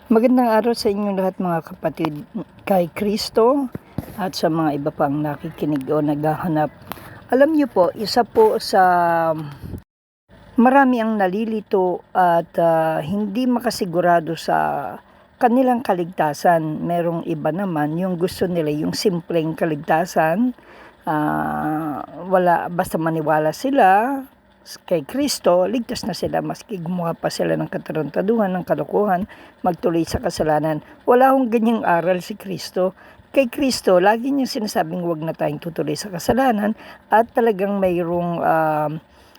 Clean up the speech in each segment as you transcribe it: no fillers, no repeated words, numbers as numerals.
Magandang araw sa inyong lahat mga kapatid kay Kristo at sa mga iba pang nakikinig o naghahanap. Alam niyo po, isa po sa marami ang nalilito at hindi makasigurado sa kanilang kaligtasan. Merong iba naman yung gusto nila yung simpleng kaligtasan. Wala, basta maniwala sila kay Kristo, ligtas na sila maski gumawa pa sila ng katarantaduhan, ng kalokohan, magtuloy sa kasalanan. Wala hong ganyang aral si Kristo. Kay Kristo, lagi niya sinasabing huwag na tayong tutuloy sa kasalanan at talagang mayroong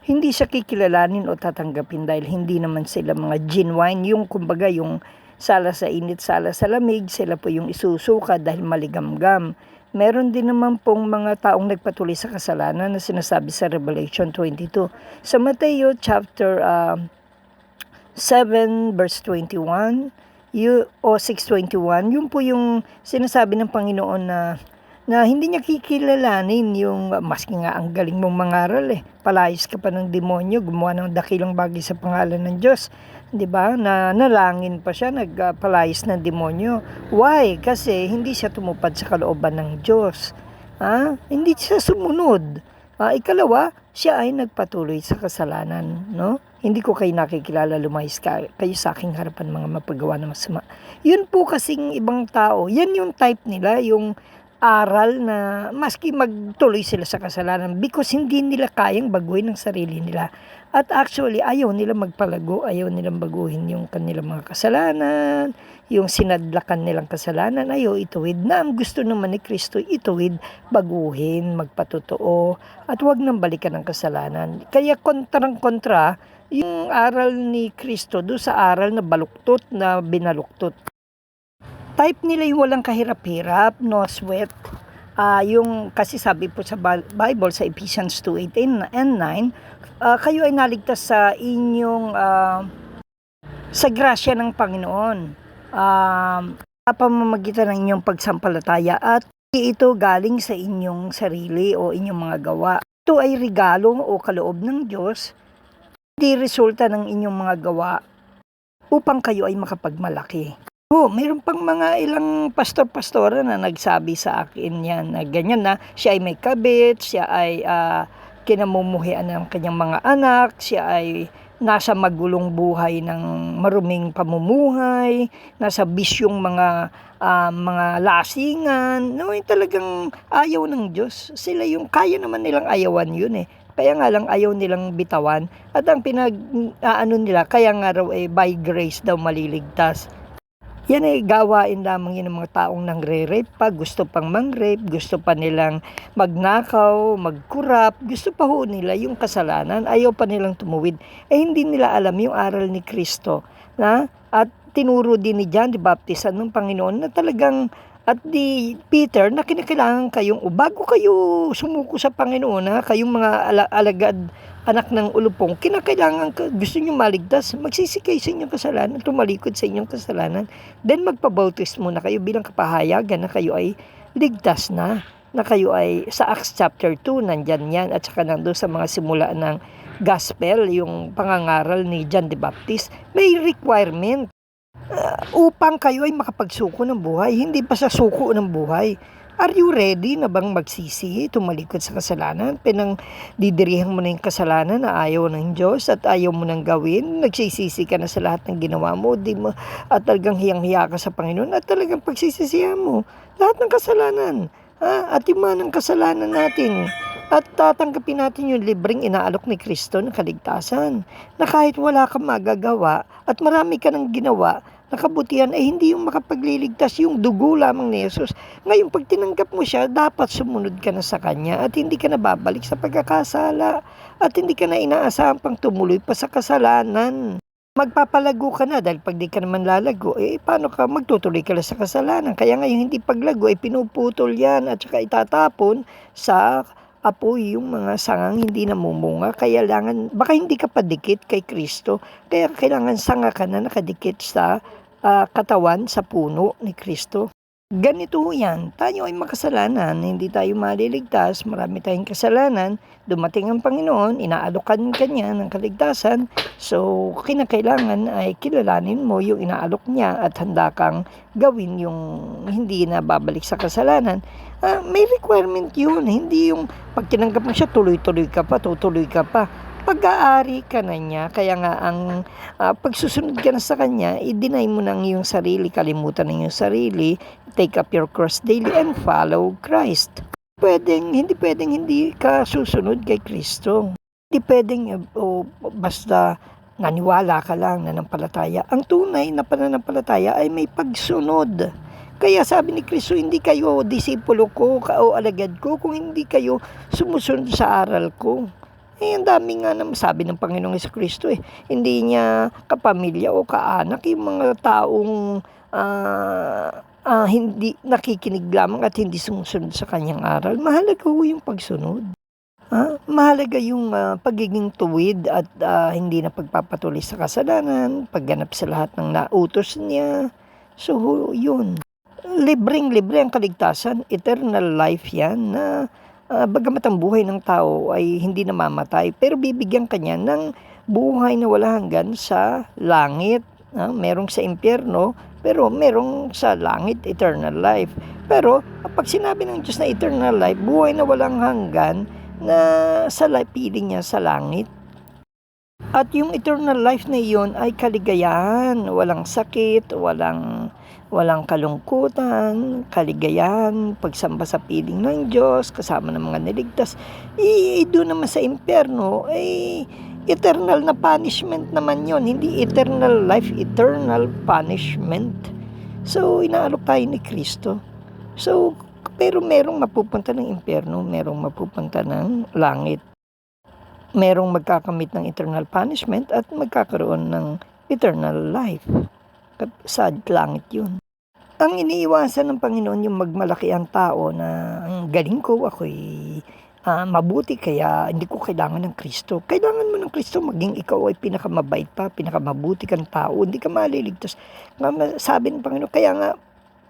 hindi siya kikilalanin o tatanggapin dahil hindi naman sila mga genuine. Yung kumbaga yung sala sa init, sala sa lamig, sila po yung isusuka dahil maligamgam. Meron din naman pong mga taong nagpatuloy sa kasalanan na sinasabi sa Revelation 22. Sa Mateo chapter 7 verse 21 o 6:21, yun po yung sinasabi ng Panginoon na hindi niya kikilalanin yung maski nga ang galing mong mangaral palayas ka pa ng demonyo, gumawa ng dakilang bagay sa pangalan ng Diyos. 'Di ba? Na nalangin pa siya, nagpalayas ng demonyo. Why? Kasi hindi siya tumupad sa kalooban ng Diyos. Hindi siya sumunod. Ikalawa, siya ay nagpatuloy sa kasalanan, no? Hindi ko kayo nakikilala, lumayas kayo sa aking harapan mga mapagawa na masama. Yun po kasing ibang tao, yan yung type nila, yung aral na maski magtuloy sila sa kasalanan because hindi nila kayang baguhin ang sarili nila. At actually, ayaw nila magpalago, ayaw nilang baguhin yung kanilang mga kasalanan, yung sinadlakan nilang kasalanan, ayaw ituwid. Na ang gusto naman ni Kristo, ituwid, baguhin, magpatotoo, at huwag nang balikan ang kasalanan. Kaya kontrang-kontra, yung aral ni Kristo do sa aral na baluktot, na binaluktot. Type nila yung walang kahirap-hirap, no sweat. Yung kasi sabi po sa Bible sa Ephesians 2:8 and 9, kayo ay naligtas sa inyong sa grasya ng Panginoon. Sa pamamagitan ng inyong pagsampalataya at ito galing sa inyong sarili o inyong mga gawa. Ito ay regalo o kaloob ng Diyos, hindi resulta ng inyong mga gawa upang kayo ay makapagmalaki. Mayroon pang mga ilang pastor-pastora na nagsabi sa akin yan na ganyan na siya ay may kabit, siya ay kinamumuhian ng kanyang mga anak, siya ay nasa magulong buhay ng maruming pamumuhay, nasa bisyong mga lasingan, no, yung talagang ayaw ng Diyos. Sila yung kaya naman nilang ayawan yun Kaya nga lang ayaw nilang bitawan at ang nila, kaya nga raw by grace daw maliligtas. Yan ay gawain lamang yun ng mga taong nangre-rape pa, gusto pang mang-rape, gusto pa nilang magnakaw, magkurap, gusto pa ho nila yung kasalanan, ayaw pa nilang tumuwid. Hindi nila alam yung aral ni Kristo. At tinuro din ni John the Baptist ng Panginoon na talagang at di Peter na kinakailangan kayong, bago kayo sumuko sa Panginoon, kayong mga alagad, anak ng ulupong, kinakailangan gusto nyo maligtas, magsisikay sa inyong kasalanan, tumalikod sa inyong kasalanan, then magpabautis muna kayo bilang kapahayagan na kayo ay ligtas na kayo ay sa Acts chapter 2, nandyan yan, at saka nandun sa mga simula ng gospel, yung pangangaral ni John the Baptist, may requirement upang kayo ay makapagsuko ng buhay, hindi pa sa suko ng buhay. Are you ready na bang magsisi, tumalikod sa kasalanan? Didirihan mo na yung kasalanan na ayaw ng Diyos at ayaw mo nang gawin. Nagsisisi ka na sa lahat ng ginawa mo, at talagang hiyang-hiya ka sa Panginoon at talagang pagsisisihan mo lahat ng kasalanan. At yung mga ng kasalanan natin. At tatanggapin natin yung libreng inaalok ni Kristo ng kaligtasan. Na kahit wala kang magagawa at marami ka nang ginawa, nakabutihan ay hindi yung makapagliligtas, yung dugo lamang ni Jesus. Ngayon, pag tinanggap mo siya, dapat sumunod ka na sa Kanya at hindi ka na babalik sa pagkakasala at hindi ka na inaasahan pang tumuloy pa sa kasalanan. Magpapalago ka na dahil pag di ka naman lalago, paano ka magtutuloy ka lang sa kasalanan? Kaya ngayon, hindi paglago, pinuputol yan at saka itatapon sa apoy yung mga sangang hindi namumunga. Kaya baka hindi ka padikit kay Kristo, kaya kailangan sanga ka na nakadikit sa katawan, sa puno ni Kristo. Ganito yan, tayo ay makasalanan, hindi tayo maliligtas, marami tayong kasalanan, dumating ang Panginoon, inaalokan ka niya ng kaligtasan, so kinakailangan ay kilalanin mo yung inaalok niya at handa kang gawin yung hindi na babalik sa kasalanan. May requirement yun, hindi yung pag tinanggap mo siya, tuloy-tuloy ka pa, tutuloy ka pa. Pag-aari ka na niya, kaya nga ang pagsusunod ka na sa Kanya, i-deny mo ng iyong sarili, kalimutan ng iyong sarili, take up your cross daily and follow Christ. Hindi pwedeng hindi ka susunod kay Kristo. Hindi pwedeng basta naniwala ka lang, nanampalataya. Ang tunay na pananampalataya ay may pagsunod. Kaya sabi ni Kristo, hindi kayo disipulo ko o alagad ko kung hindi kayo sumusunod sa aral ko. Ang dami nga naman sabi ng Panginoong Jesucristo hindi niya kapamilya o kaanak yung mga taong hindi nakikinig lamang at hindi sumusunod sa kanyang aral. Mahalaga ho yung pagsunod. Mahalaga yung pagiging tuwid at hindi na pagpapatuloy sa kasalanan, pagganap sa lahat ng nautos niya. So yun. Libreng-libre ang kaligtasan, eternal life yan na bagamat ang buhay ng tao ay hindi namamatay, pero bibigyan kanya ng buhay na wala hanggan sa langit. Merong sa impyerno, pero merong sa langit, eternal life. Pero pag sinabi ng Diyos na eternal life, buhay na walang hanggan na sa piling niya sa langit. At yung eternal life na iyon ay kaligayahan, walang sakit, walang kalungkutan, kaligayahan, pagsamba sa piling ng Diyos, kasama ng mga niligtas. Doon naman sa impyerno, eternal na punishment naman yon, hindi eternal life, eternal punishment. So, inaalok tayo ni Kristo. So, pero merong mapupunta ng impyerno, merong mapupunta ng langit. Merong magkakamit ng eternal punishment at magkakaroon ng eternal life. Sa langit yun. Ang iniiwasan ng Panginoon yung magmalaki ang tao na ang galing ko, ako'y mabuti kaya hindi ko kailangan ng Kristo. Kailangan mo ng Kristo maging ikaw ay pinakamabait pa, pinakamabuti kang tao, hindi ka maliligtas. Sabi ng Panginoon, kaya nga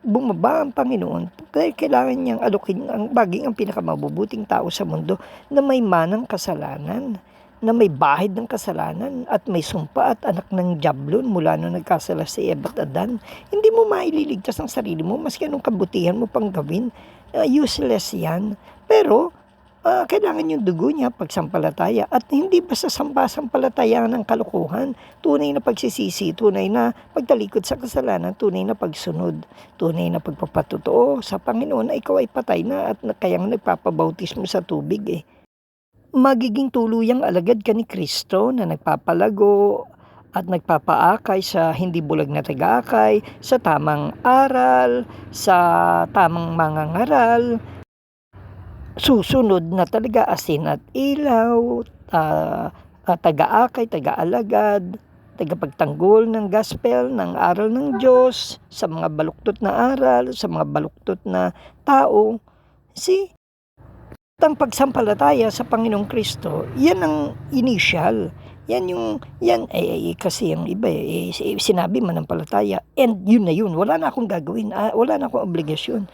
bumaba ang Panginoon dahil kailangan niyang alokin maging ang pinakamabubuting tao sa mundo na may manang kasalanan, na may bahid ng kasalanan at may sumpa at anak ng Diablon mula nung nagkasala si Eva at Adan. Hindi mo maililigtas ang sarili mo maski anong kabutihan mo pang gawin. Useless yan. Pero kailangan yung dugo niya pagsampalataya at hindi basta sampalataya ng kalokohan. Tunay na pagsisisi, tunay na pagtalikod sa kasalanan, tunay na pagsunod, tunay na pagpapatotoo sa Panginoon na ikaw ay patay na at kayang nagpapabautismo sa tubig Magiging tuluyang alagad ka ni Kristo na nagpapalago at nagpapaakay sa hindi bulag na tagaakay, sa tamang aral, sa tamang mangangaral, susunod na talaga asin at ilaw, taga-akay, taga-alagad, tagapagtanggol ng gospel, ng aral ng Diyos, sa mga baluktot na aral, sa mga baluktot na tao. Ang pagsampalataya sa Panginoong Kristo, yan ang initial. Kasi yung iba sinabi manampalataya and yun na yun, wala na akong gagawin, wala na akong obligasyon.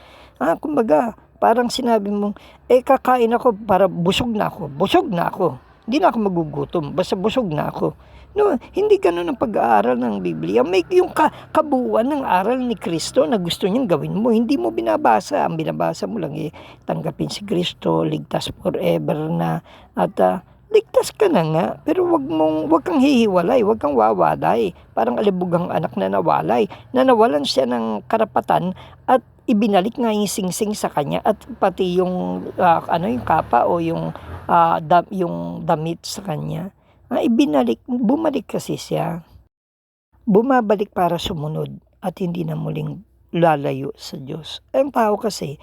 Kumbaga, parang sinabi mong, kakain ako para busog na ako. Hindi na ako magugutom, basta busog na ako. No, hindi ganun ang pag-aaral ng Biblia. May yung kabuuan ng aral ni Kristo na gusto niyang gawin mo. Hindi mo binabasa. Ang binabasa mo lang tanggapin si Kristo, ligtas forever na. At ligtas ka na nga. Pero wag kang hihiwalay, wag kang wawalay. Parang alibugang anak na nawalay. Na nawalan siya ng karapatan at ibinalik nga yung singsing sa kanya at pati yung yung kapa o yung damit sa kanya. Bumalik kasi siya. Bumabalik para sumunod at hindi na muling lalayo sa Diyos. Ang tao kasi,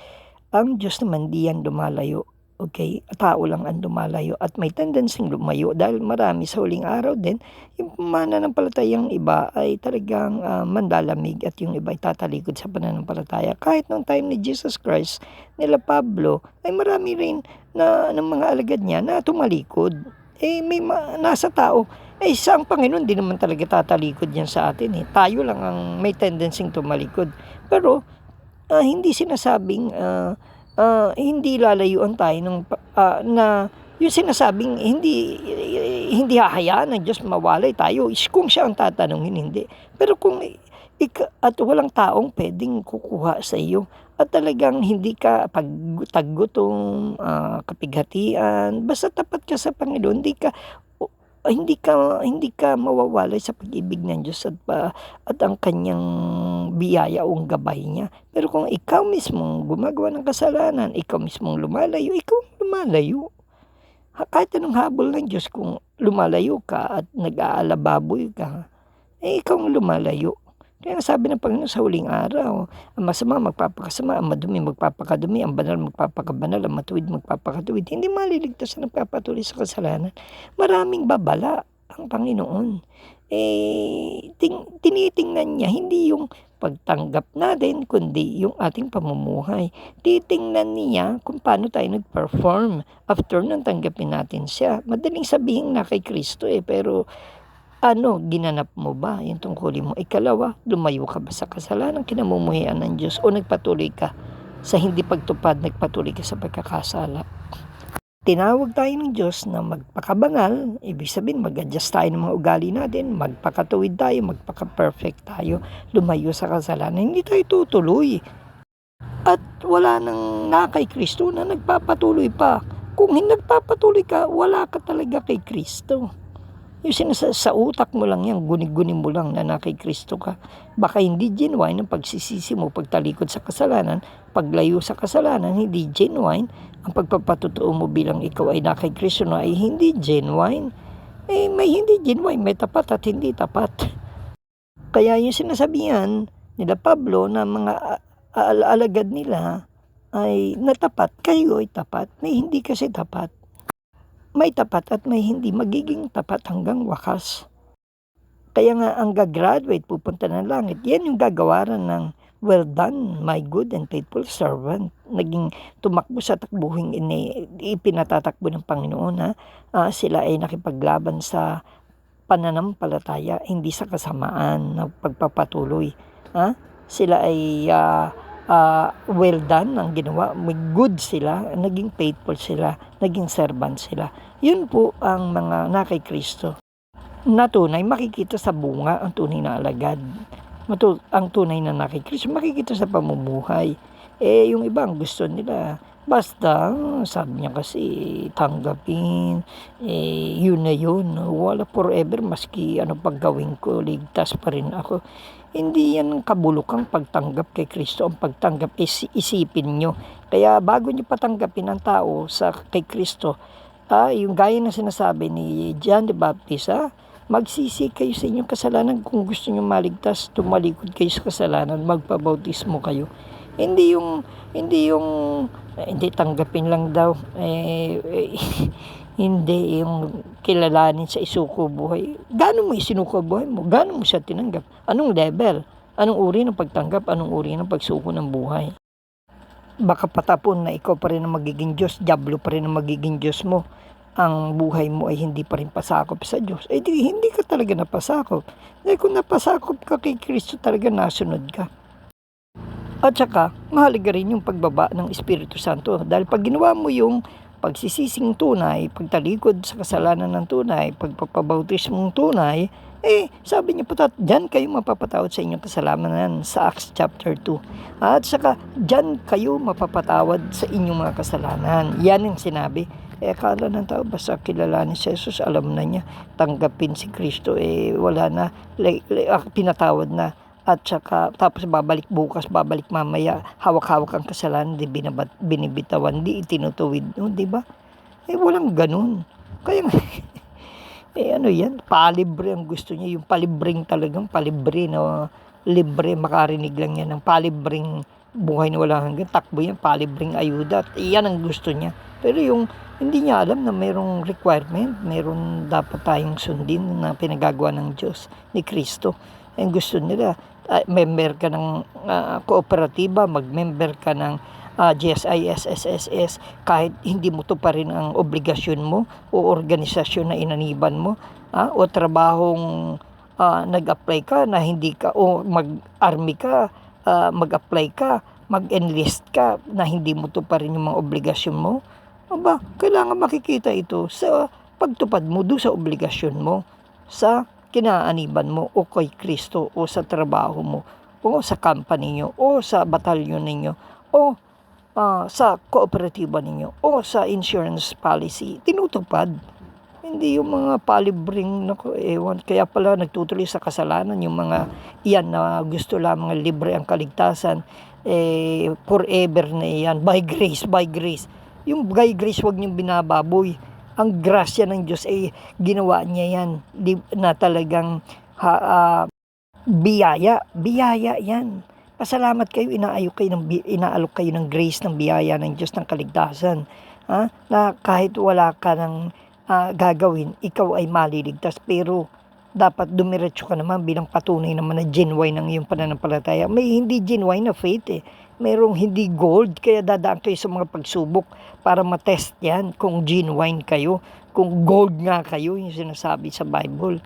ang Diyos naman di yan lumalayo. Okay? Tao lang ang lumalayo at may tendency lumayo dahil marami sa huling araw din, yung mananampalatayang iba ay talagang manlalamig at yung iba ay tatalikod sa pananampalataya. Kahit noong time ni Jesus Christ, nila Pablo, ay marami rin ng mga alagad niya na tumalikod. May nasa tao. Sa ang Panginoon, di naman talaga tatalikod yan sa atin. Tayo lang ang may tendency tumalikod. Pero, hindi sinasabing hindi lalayuan tayo na yung sinasabing hindi hahayaan ng Diyos mawalay tayo is kung siya ang tatanungin, hindi. Pero kung at walang taong pwedeng kukuha sa iyo at talagang hindi ka taggutom, kapighatian, basta tapat ka sa Panginoon, hindi ka mawawalay sa pag-ibig ng Diyos at ang kanyang biyaya o ang gabay niya. Pero kung ikaw mismong gumagawa ng kasalanan, ikaw mismong lumalayo, ikaw ang lumalayo. Kahit anong habol ng Diyos, kung lumalayo ka at nag-aalababoy ka, ikaw ang lumalayo. Kaya sabi ng Panginoon sa huling araw, ang masama magpapakasama, ang madumi magpapakadumi, ang banal magpapakabanal, ang matuwid magpapakatuwid. Hindi maliligtas na nagpapatuloy sa kasalanan. Maraming babala ang Panginoon. Tinitingnan niya hindi yung pagtanggap natin, kundi yung ating pamumuhay. Titingnan niya kung paano tayo nag-perform after nang tanggapin natin siya. Madaling sabihin na kay Kristo pero ginanap mo ba yung tungkulin mo? Ikalawa, lumayo ka ba sa kasalanan, kinamumuhian ng Diyos, o nagpatuloy ka sa hindi pagtupad, nagpatuloy ka sa pagkakasala? Tinawag tayo ng Diyos na magpakabanal, ibig sabihin mag-adjust tayo ng mga ugali natin, magpakatuwid tayo, magpaka-perfect tayo, lumayo sa kasalanan, hindi tayo tutuloy. At wala nang kay Kristo na nagpapatuloy pa. Kung hindi nagpapatuloy ka, wala ka talaga kay Kristo. Yung sa utak mo lang yan, guni-guni mo lang na kay Kristo ka. Baka hindi genuine ang pagsisisi mo, pagtalikod sa kasalanan, paglayo sa kasalanan, hindi genuine. Ang pagpapatutuo mo bilang ikaw ay na kay Kristo na ay hindi genuine. May hindi genuine, may tapat at hindi tapat. Kaya yung sinasabihan nila Pablo na mga alagad nila ay natapat, kayo ay tapat, may hindi kasi tapat. May tapat at may hindi, magiging tapat hanggang wakas. Kaya nga ang gagraduate, pupunta ng langit, yan yung gagawaran ng well done, my good and faithful servant. Naging tumakbo sa takbuhing ipinatatakbo ng Panginoon. Sila ay nakipaglaban sa pananampalataya, hindi sa kasamaan na pagpapatuloy. Sila ay well done ang ginawa, may good sila, naging faithful sila, naging servant sila. Yun po ang mga na kay Kristo na tunay, makikita sa bunga ang tunay na alagad. Ang tunay na kay Kristo makikita sa pamumuhay. Yung iba ang gusto nila basta, sabi niya kasi, tanggapin, yun na yun, wala forever, maski paggawin ko, ligtas pa rin ako. Hindi yan kabulukang pagtanggap kay Kristo. Ang pagtanggap isipin nyo. Kaya bago nyo patanggapin ang tao kay Kristo, yung gaya na sinasabi ni John the Baptist, magsisi kayo sa inyong kasalanan. Kung gusto nyo maligtas, tumalikod kayo sa kasalanan, magpabautismo kayo. Hindi tanggapin lang daw, hindi yung kilalanin sa isuko buhay. Gaano mo isinuko buhay mo? Gaano mo siya tinanggap? Anong level? Anong uri ng pagtanggap? Anong uri ng pagsuko ng buhay? Baka patapon na ikaw pa rin ang magiging Diyos, diablo pa rin ang magiging Diyos mo. Ang buhay mo ay hindi pa rin pasakop sa Diyos. Hindi ka talaga napasakop. Dahil kung napasakop ka kay Kristo, talaga nasunod ka. At saka, mahalaga rin yung pagbaba ng Espiritu Santo. Dahil pag ginawa mo yung pagsisising tunay, pagtalikod sa kasalanan ng tunay, pagpapabautismong tunay, sabi niya po, dyan kayo mapapatawad sa inyong kasalanan sa Acts chapter 2. At saka, dyan kayo mapapatawad sa inyong mga kasalanan. Yan ang sinabi. Akala ng tao, basta kilalanin si Jesus, alam na niya, tanggapin si Kristo, wala na, pinatawad na. At saka, tapos babalik bukas, babalik mamaya, hawak-hawak ang kasalanan, di binibitawan, di itinutuwid, di ba? Walang ganun. Kaya yan, palibre ang gusto niya, yung palibreng talagang palibre na libre, makarinig lang yan ng palibreng buhay na wala hanggang takbo yan, palibreng ayuda, at yan ang gusto niya. Pero yung hindi niya alam na mayroong requirement, mayroong dapat tayong sundin na pinagagawa ng Diyos, ni Kristo. Ang gusto nila, member ka ng kooperatiba, mag-member ka ng GSIS, SSS, kahit hindi mo to pa rin ang obligasyon mo o organisasyon na inaniban mo, o trabahong nag-apply ka na hindi ka, o mag-army ka, mag-apply ka, mag-enlist ka na hindi mo tuparin yung mga obligasyon mo, aba, kailangan makikita ito sa pagtupad mo doon sa obligasyon mo, sa kinaaniban mo o kay Kristo o sa trabaho mo o sa company nyo o sa batalyon ninyo o sa kooperatiba ninyo o sa insurance policy. Tinutupad. Hindi yung mga palibring, naku, ewan, kaya pala nagtutuloy sa kasalanan yung mga iyan na gusto lamang libre ang kaligtasan, forever na iyan, by grace, by grace. Yung by grace, wag niyong binababoy. Ang grasya ng Diyos, ginawa niya yan, na talagang biyaya yan. Pasalamat kayo, inaalok kayo ng grace, ng biyaya ng Diyos, ng kaligtasan. Na kahit wala ka ng gagawin, ikaw ay maliligtas. Pero dapat dumiretso ka naman bilang patunay naman na genuine ang iyong pananampalataya. May hindi genuine na faith Merong hindi gold, kaya dadaan kayo sa mga pagsubok para matest yan kung genuine kayo, kung gold nga kayo, yung sinasabi sa Bible.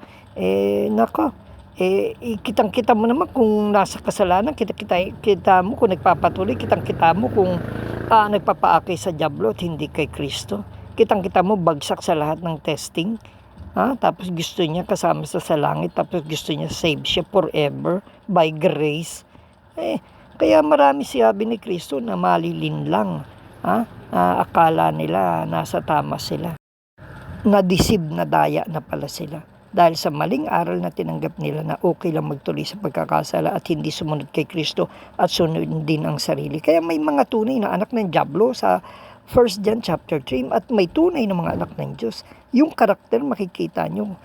Kitang-kita mo naman kung nasa kasalanan, kita mo kung nagpapatuloy, kitang-kita mo kung nagpapaakay sa dyablo at hindi kay Kristo. Kitang-kita mo bagsak sa lahat ng testing. Tapos gusto niya kasama sa langit, tapos gusto niya save siya forever by grace. Kaya marami sabi ni Kristo na malilin lang. Akala nila nasa tama sila. Na-deceive, na daya na pala sila. Dahil sa maling aral na tinanggap nila na okay lang magtuloy sa pagkakasala at hindi sumunod kay Kristo at sunodin din ang sarili. Kaya may mga tunay na anak ng dyablo sa 1 John chapter 3 at may tunay na mga anak ng Diyos. Yung karakter makikita nyo.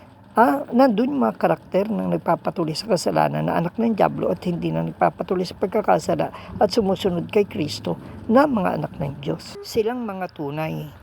Nandun yung mga karakter ng nagpapatuloy sa kasalanan na anak ng dyablo at hindi na nagpapatuloy sa pagkakasala at sumusunod kay Kristo na mga anak ng Diyos. Silang mga tunay